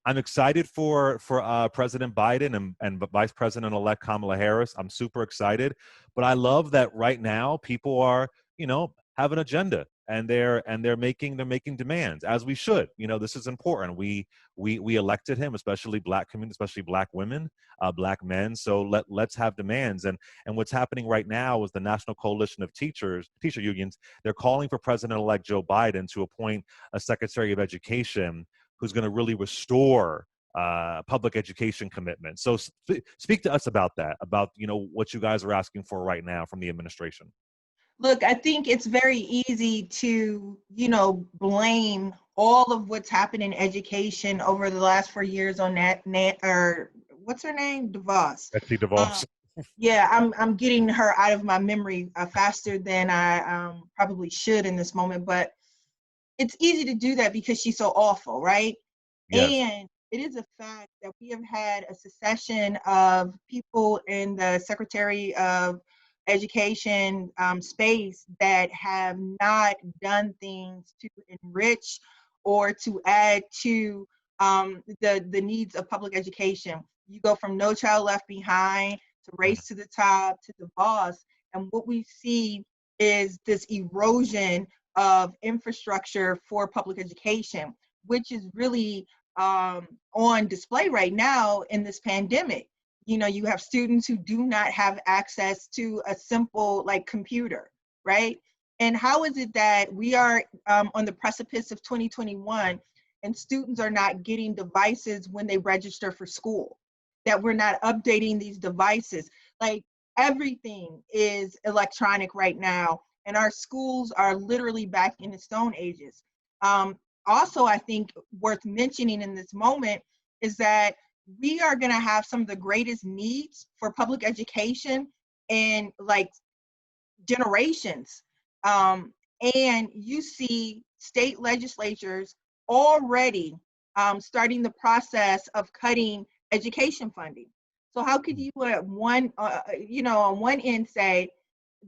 I'm excited for President Biden and Vice President-elect Kamala Harris. I'm super excited, but I love that right now people are, have an agenda and they're making demands, as we should. This is important. We elected him, especially Black community, especially Black women, Black men. So let's have demands. And what's happening right now is the National Coalition of teacher unions. They're calling for President-elect Joe Biden to appoint a Secretary of Education who's going to really restore public education commitment. So speak to us about that, about what you guys are asking for right now from the administration. Look, I think it's very easy to, blame all of what's happened in education over the last 4 years on or what's her name? DeVos. Betsy DeVos. Yeah, I'm getting her out of my memory faster than I probably should in this moment, but it's easy to do that because she's so awful, right? Yes. And it is a fact that we have had a succession of people in the Secretary of Education space that have not done things to enrich or to add to the needs of public education. You go from No Child Left Behind to Race to the Top to the Boss, and what we see is this erosion of infrastructure for public education, which is really on display right now in this pandemic. You have students who do not have access to a simple computer, right? And how is it that we are on the precipice of 2021 and students are not getting devices when they register for school, that we're not updating these devices? Everything is electronic right now, and our schools are literally back in the Stone Ages. Also, I think worth mentioning in this moment is that we are going to have some of the greatest needs for public education in generations. And you see state legislatures already starting the process of cutting education funding. So how could you on one end say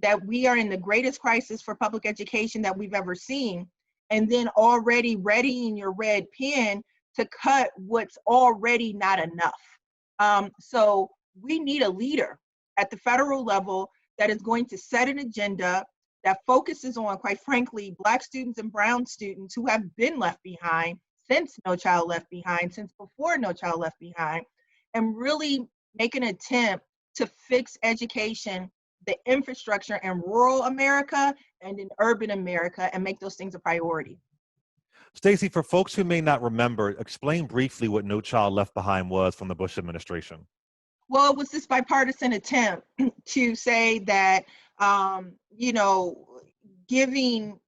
that we are in the greatest crisis for public education that we've ever seen, and then already readying your red pen to cut what's already not enough? So we need a leader at the federal level that is going to set an agenda that focuses on, quite frankly, Black students and brown students who have been left behind since No Child Left Behind, since before No Child Left Behind, and really make an attempt to fix education, the infrastructure in rural America and in urban America, and make those things a priority. Stacy, for folks who may not remember, explain briefly what No Child Left Behind was from the Bush administration. Well, it was this bipartisan attempt to say that,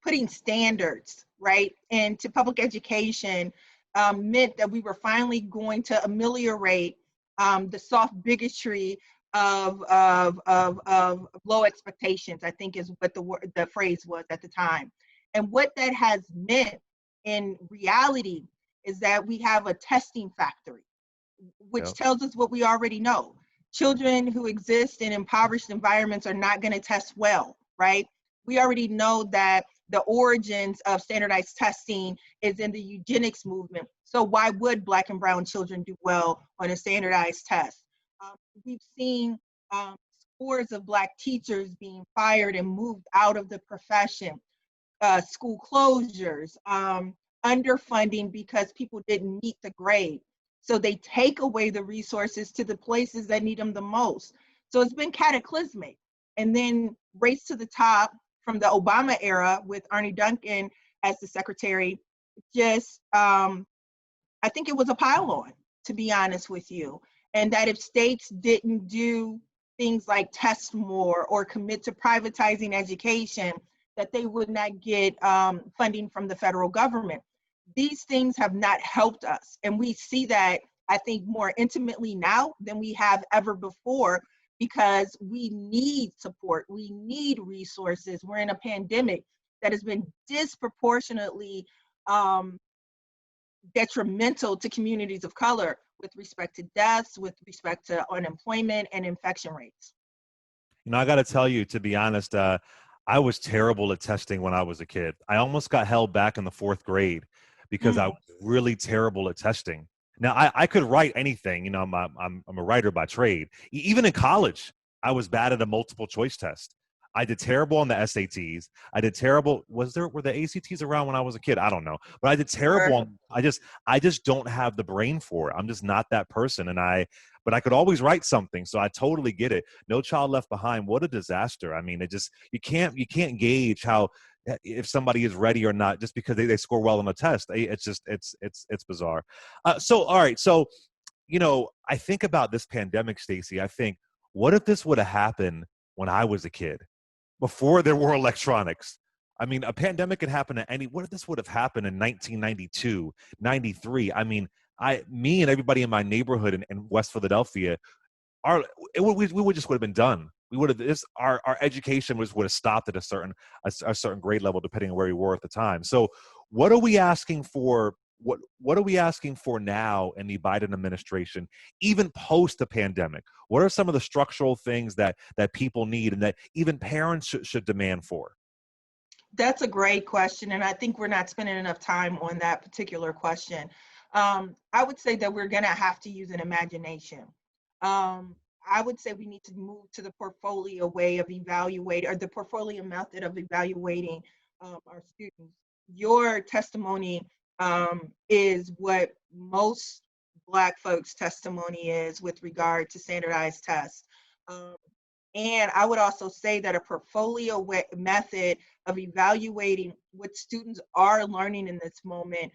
putting standards, right, into public education meant that we were finally going to ameliorate the soft bigotry of low expectations, I think is what the phrase was at the time. And what that has meant in reality is that we have a testing factory, which tells us what we already know. Children who exist in impoverished environments are not going to test well, right? We already know that the origins of standardized testing is in the eugenics movement. So why would Black and brown children do well on a standardized test? We've seen scores of Black teachers being fired and moved out of the profession, school closures, underfunding because people didn't meet the grade. So they take away the resources to the places that need them the most. So it's been cataclysmic. And then Race to the Top from the Obama era with Arne Duncan as the secretary, just, I think it was a pile on, to be honest with you. And that if states didn't do things like test more or commit to privatizing education, that they would not get funding from the federal government. These things have not helped us. And we see that, I think, more intimately now than we have ever before, because we need support, we need resources. We're in a pandemic that has been disproportionately detrimental to communities of color with respect to deaths, with respect to unemployment and infection rates. I got to tell you, to be honest, I was terrible at testing when I was a kid. I almost got held back in the 4th grade because I was really terrible at testing. Now, I could write anything. You know, I'm a writer by trade. Even in college, I was bad at a multiple choice test. I did terrible on the SATs. I did terrible. Were the ACTs around when I was a kid? I don't know. But I did terrible Or on. I just don't have the brain for it. I'm just not that person. But I could always write something. So I totally get it. No Child Left Behind. What a disaster. I mean, you can't gauge how if somebody is ready or not just because they score well on a test. It's just it's bizarre. So all right, so I think about this pandemic, Stacy. I think, what if this would have happened when I was a kid, before there were electronics? I mean, a pandemic could happen at any. What if this would have happened in 1992, 93? I mean, me and everybody in my neighborhood in West Philadelphia, our we would just would have been done. We would have this our education would have stopped at a certain grade level depending on where we were at the time. So what are we asking for? What are we asking for now in the Biden administration, even post the pandemic? What are some of the structural things that people need and that even parents should demand for? That's a great question, and I think we're not spending enough time on that particular question. I would say that we're going to have to use an imagination. Um, I would say we need to move to the portfolio way of evaluating, or the portfolio method of evaluating our students. Your testimony is what most Black folks' testimony is with regard to standardized tests. Um, and I would also say that a portfolio method of evaluating what students are learning in this moment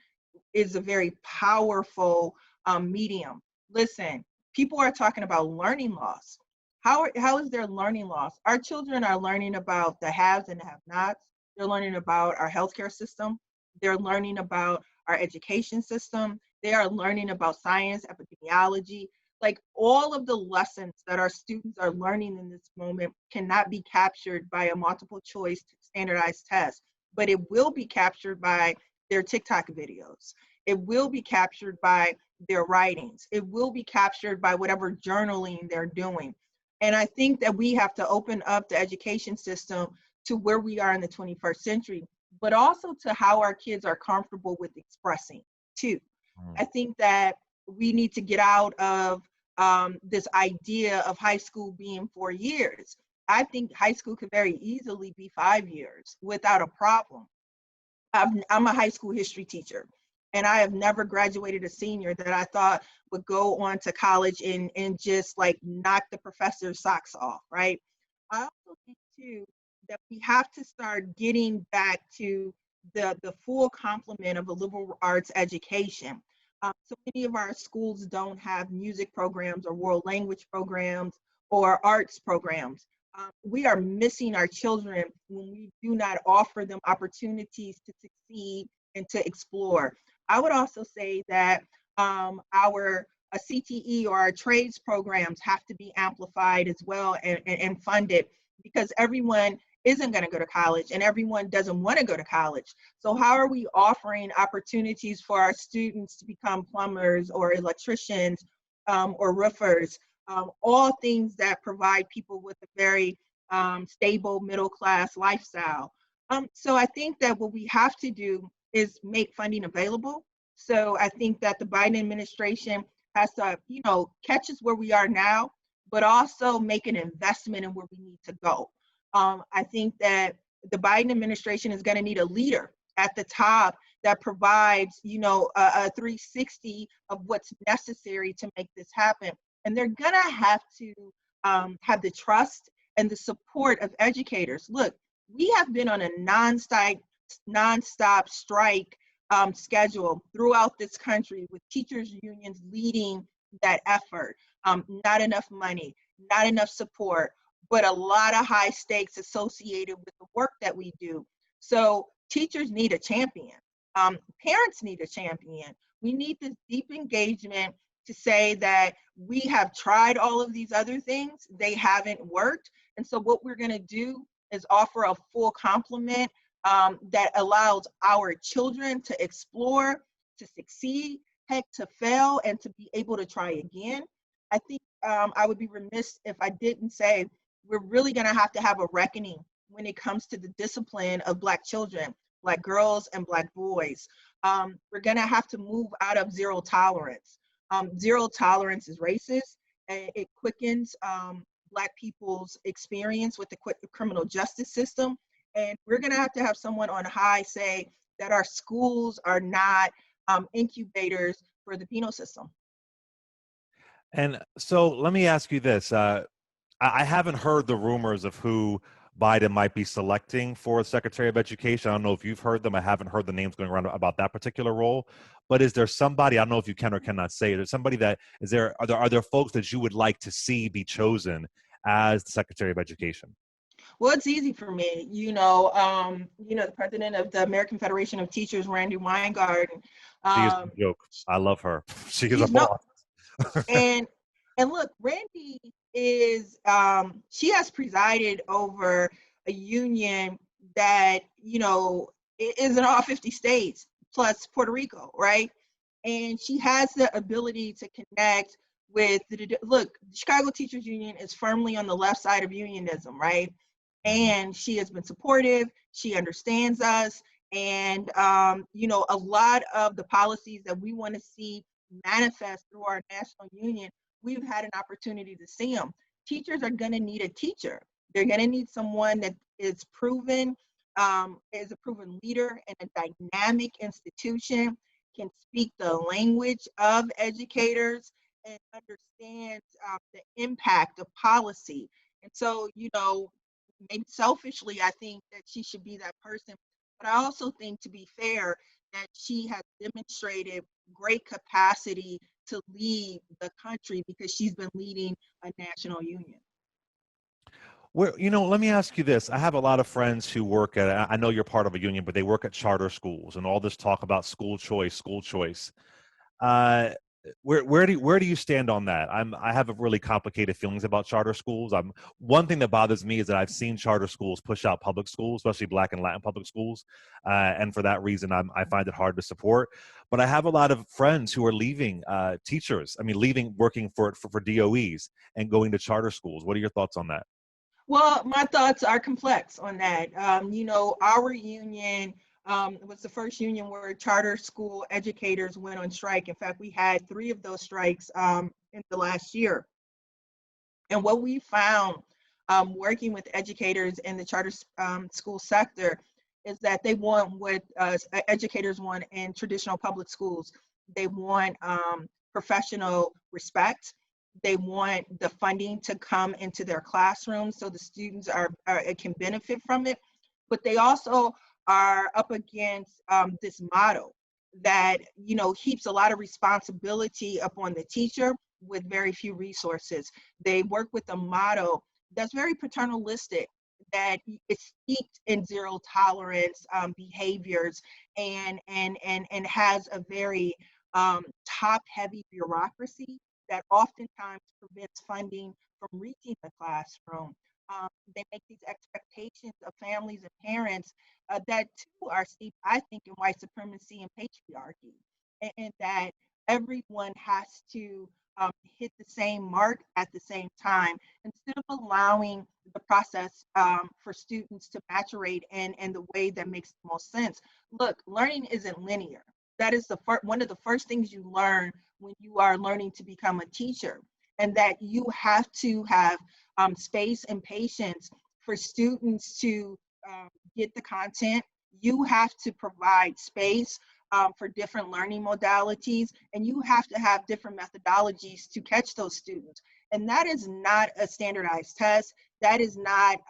is a very powerful medium. Listen, people are talking about learning loss. How is there learning loss? Our children are learning about the haves and the have-nots. They're learning about our healthcare system. They're learning about our education system. They are learning about science, epidemiology. Like, all of the lessons that our students are learning in this moment cannot be captured by a multiple choice standardized test, but it will be captured by their TikTok videos. It will be captured by their writings. It will be captured by whatever journaling they're doing. And I think that we have to open up the education system to where we are in the 21st century, but also to how our kids are comfortable with expressing too. I think that we need to get out of this idea of high school being 4 years. I think high school could very easily be 5 years without a problem. I'm a high school history teacher, and I have never graduated a senior that I thought would go on to college and just like knock the professor's socks off, right? I also think too that we have to start getting back to the full complement of a liberal arts education. So many of our schools don't have music programs or world language programs or arts programs. We are missing our children when we do not offer them opportunities to succeed and to explore. I would also say that our a CTE or our trades programs have to be amplified as well and funded, because everyone isn't going to go to college and everyone doesn't want to go to college. So how are we offering opportunities for our students to become plumbers or electricians or roofers, all things that provide people with a very stable middle class lifestyle? So I think that what we have to do is make funding available. So I think that the Biden administration has to, catch us where we are now, but also make an investment in where we need to go. I think that the Biden administration is going to need a leader at the top that provides, a 360 of what's necessary to make this happen. And they're going to have to have the trust and the support of educators. Look, we have been on a nonstop strike schedule throughout this country, with teachers unions leading that effort. Not enough money, not enough support, but a lot of high stakes associated with the work that we do. So teachers need a champion. Parents need a champion. We need this deep engagement to say that we have tried all of these other things, they haven't worked. And so what we're going to do is offer a full complement that allows our children to explore, to succeed, heck, to fail, and to be able to try again. I think I would be remiss if I didn't say we're really going to have a reckoning when it comes to the discipline of Black children, Black girls, and Black boys. We're going to have to move out of zero tolerance. Zero tolerance is racist. It quickens Black people's experience with the criminal justice system. And we're going to have someone on high say that our schools are not incubators for the penal system. And so let me ask you this. I haven't heard the rumors of who Biden might be selecting for Secretary of Education. I don't know if you've heard them. I haven't heard the names going around about that particular role. But is there somebody, I don't know if you can or cannot say, is there somebody that, are there folks that you would like to see be chosen as the Secretary of Education? Well, it's easy for me. The president of the American Federation of Teachers, Randy Weingarten. She is a Um, joke. I love her. She is a she's no, boss. and look, Randy is she has presided over a union that is in all 50 states plus Puerto Rico, right? And she has the ability to connect with look, the Chicago Teachers Union is firmly on the left side of unionism, right? Mhm. And she has been supportive. She understands us. And, a lot of the policies that we want to see manifest through our national union, we've had an opportunity to see them. Teachers are going to need a teacher. They're going to need someone that is proven, is a proven leader in a dynamic institution, can speak the language of educators, and understands the impact of policy. And so, maybe selfishly, I think that she should be that person. But I also think, to be fair, that she has demonstrated great capacity to lead the country because she's been leading a national union. Well, let me ask you this. I have a lot of friends who work at, I know you're part of a union, but they work at charter schools and all this talk about school choice, school choice. Uh, where do you stand on that? I have a really complicated feelings about charter schools. One thing that bothers me is that I've seen charter schools push out public schools, especially Black and Latin public schools, and for that reason, I find it hard to support. But I have a lot of friends who are leaving teachers. I mean, leaving working for DOEs and going to charter schools. What are your thoughts on that? Well, my thoughts are complex on that. Our union was the first union where charter school educators went on strike. In fact, we had 3 of those strikes in the last year. And what we found working with educators in the charter school sector is that they want what educators want in traditional public schools. They want professional respect. They want the funding to come into their classrooms so the students can benefit from it. But they also are up against this model that heaps a lot of responsibility upon the teacher with very few resources. They work with a model that's very paternalistic, that is steeped in zero tolerance behaviors, and has a very top heavy bureaucracy that oftentimes prevents funding from reaching the classroom. They make these expectations of families and parents that too are steeped, I think, in white supremacy and patriarchy, and that everyone has to hit the same mark at the same time, instead of allowing the process for students to maturate in the way that makes the most sense. Look, learning isn't linear. That is one of the first things you learn when you are learning to become a teacher, and that you have to have space and patience for students to get the content. You have to provide space for different learning modalities, and you have to have different methodologies to catch those students. And that is not a standardized test. That is not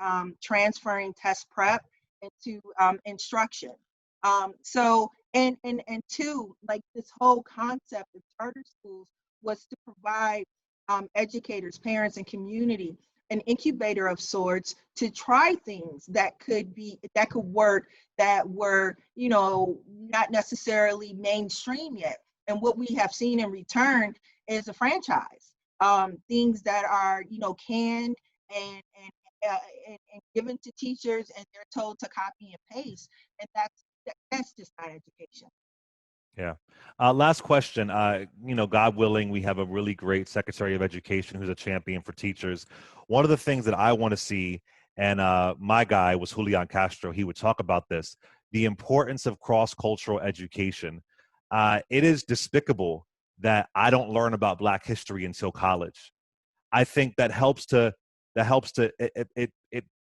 transferring test prep into instruction. And two, like, this whole concept of charter schools was to provide educators, parents, and community an incubator of sorts to try things that could work, that were not necessarily mainstream yet. And what we have seen in return is a franchise, things that are canned uh, and given to teachers, and they're told to copy and paste, and that's just not education. Yeah. Last question. God willing, we have a really great Secretary of Education who's a champion for teachers. One of the things that I want to see, and my guy was Julian Castro, he would talk about this, the importance of cross-cultural education. It is despicable that I don't learn about Black history until college. I think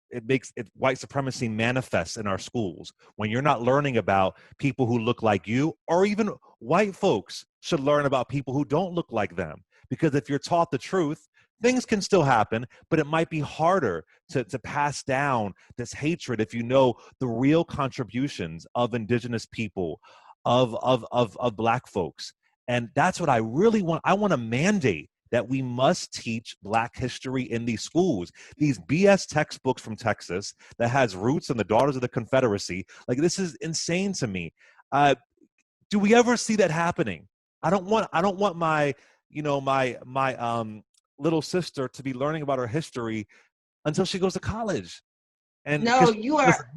it makes it white supremacy manifests in our schools when you're not learning about people who look like you, or even white folks should learn about people who don't look like them. Because if you're taught the truth, things can still happen, but it might be harder to pass down this hatred if you know the real contributions of indigenous people, of Black folks. And that's what I really want. I want to mandate that we must teach Black history in these schools. These BS textbooks from Texas that has roots in the Daughters of the Confederacy, like, this is insane to me. Do we ever see that happening? I don't want my, my little sister to be learning about her history until she goes to college. And No, because you are,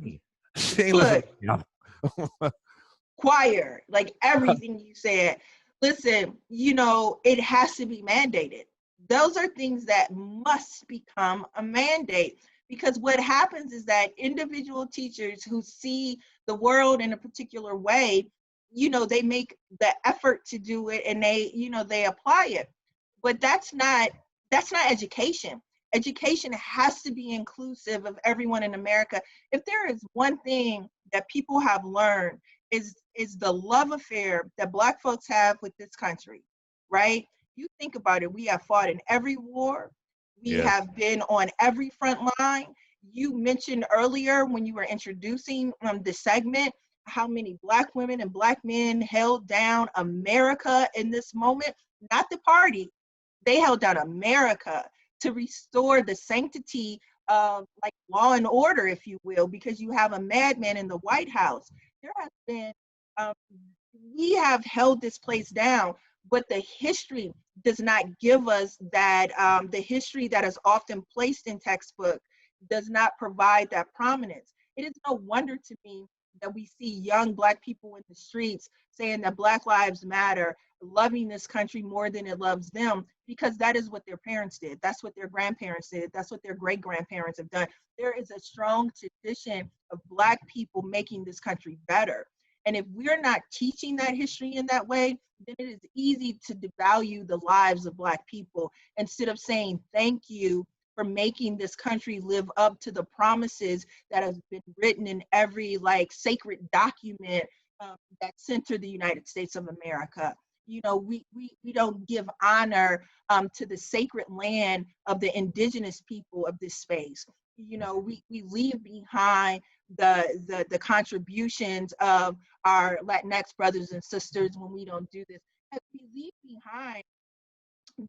she ain't listening. look, Yeah. choir, like everything you said. Listen, it has to be mandated. Those are things that must become a mandate, because what happens is that individual teachers who see the world in a particular way, they make the effort to do it, and they apply it. But that's not education. Education has to be inclusive of everyone in America. If there is one thing that people have learned, is the love affair that Black folks have with this country, right? You think about it, we have fought in every war. We Yes. have been on every front line. You mentioned earlier when you were introducing the segment how many Black women and Black men held down America in this moment, not the party. They held down America to restore the sanctity of, like, law and order, if you will, because you have a madman in the White House. There has been, um, we have held this place down, but the history does not give us that. The history that is often placed in textbook does not provide that prominence. It is no wonder to me that we see young Black people in the streets saying that Black lives matter, loving this country more than it loves them, because that is what their parents did. That's what their grandparents did. That's what their great grandparents have done. There is a strong tradition of Black people making this country better. And if we're not teaching that history in that way, then it is easy to devalue the lives of Black people instead of saying thank you for making this country live up to the promises that have been written in every, like, sacred document that center the United States of America. We don't give honor to the sacred land of the indigenous people of this space. We leave behind the contributions of our Latinx brothers and sisters when we don't do this. And we leave behind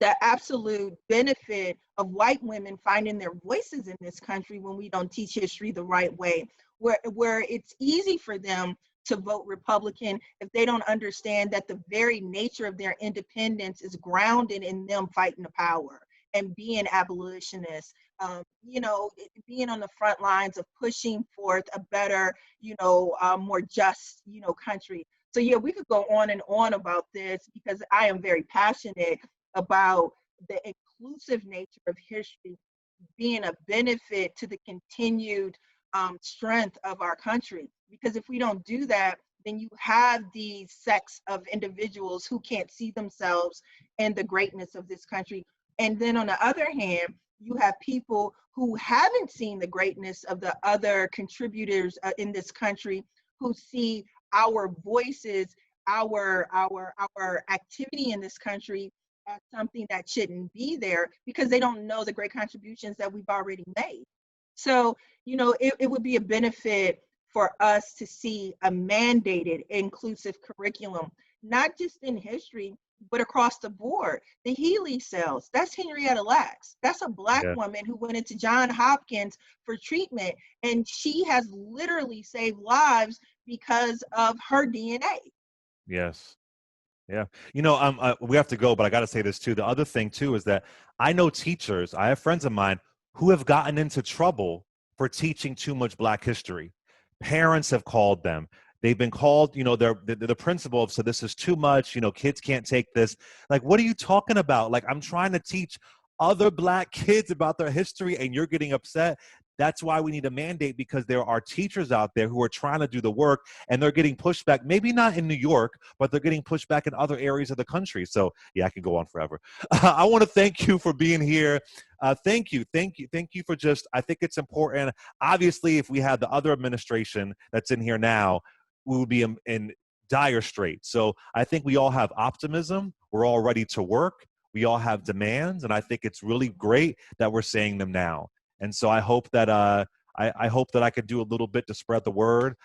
the absolute benefit of white women finding their voices in this country when we don't teach history the right way, where it's easy for them to vote Republican if they don't understand that the very nature of their independence is grounded in them fighting the power and being abolitionists, being on the front lines of pushing forth a better, more just, country. So yeah, we could go on and on about this because I am very passionate about the inclusive nature of history being a benefit to the continued strength of our country. Because if we don't do that, then you have these sects of individuals who can't see themselves in the greatness of this country. And then on the other hand, you have people who haven't seen the greatness of the other contributors in this country, who see our voices, our activity in this country as something that shouldn't be there because they don't know the great contributions that we've already made. So, it would be a benefit for us to see a mandated inclusive curriculum, not just in history, but across the board. The Healy cells, that's Henrietta Lacks. That's a Black Yeah. woman who went into Johns Hopkins for treatment, and she has literally saved lives because of her DNA. Yes. Yeah. We have to go, but I got to say this too. The other thing too is that I know teachers, I have friends of mine who have gotten into trouble for teaching too much Black history. Parents have called them. They've been called, the principal have said, this is too much, kids can't take this. Like, what are you talking about? Like, I'm trying to teach other Black kids about their history and you're getting upset. That's why we need a mandate, because there are teachers out there who are trying to do the work and they're getting pushback, maybe not in New York, but they're getting pushback in other areas of the country. So yeah, I can go on forever. I want to thank you for being here. Thank you for just, I think it's important. Obviously, if we had the other administration that's in here now, we would be in dire straits. So I think we all have optimism. We're all ready to work. We all have demands, and I think it's really great that we're saying them now. And so I hope that I hope that I could do a little bit to spread the word.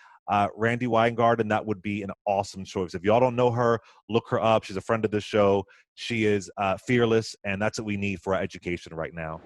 Randy Weingarten, that would be an awesome choice. If y'all don't know her, look her up. She's a friend of the show. She is fearless, and that's what we need for our education right now.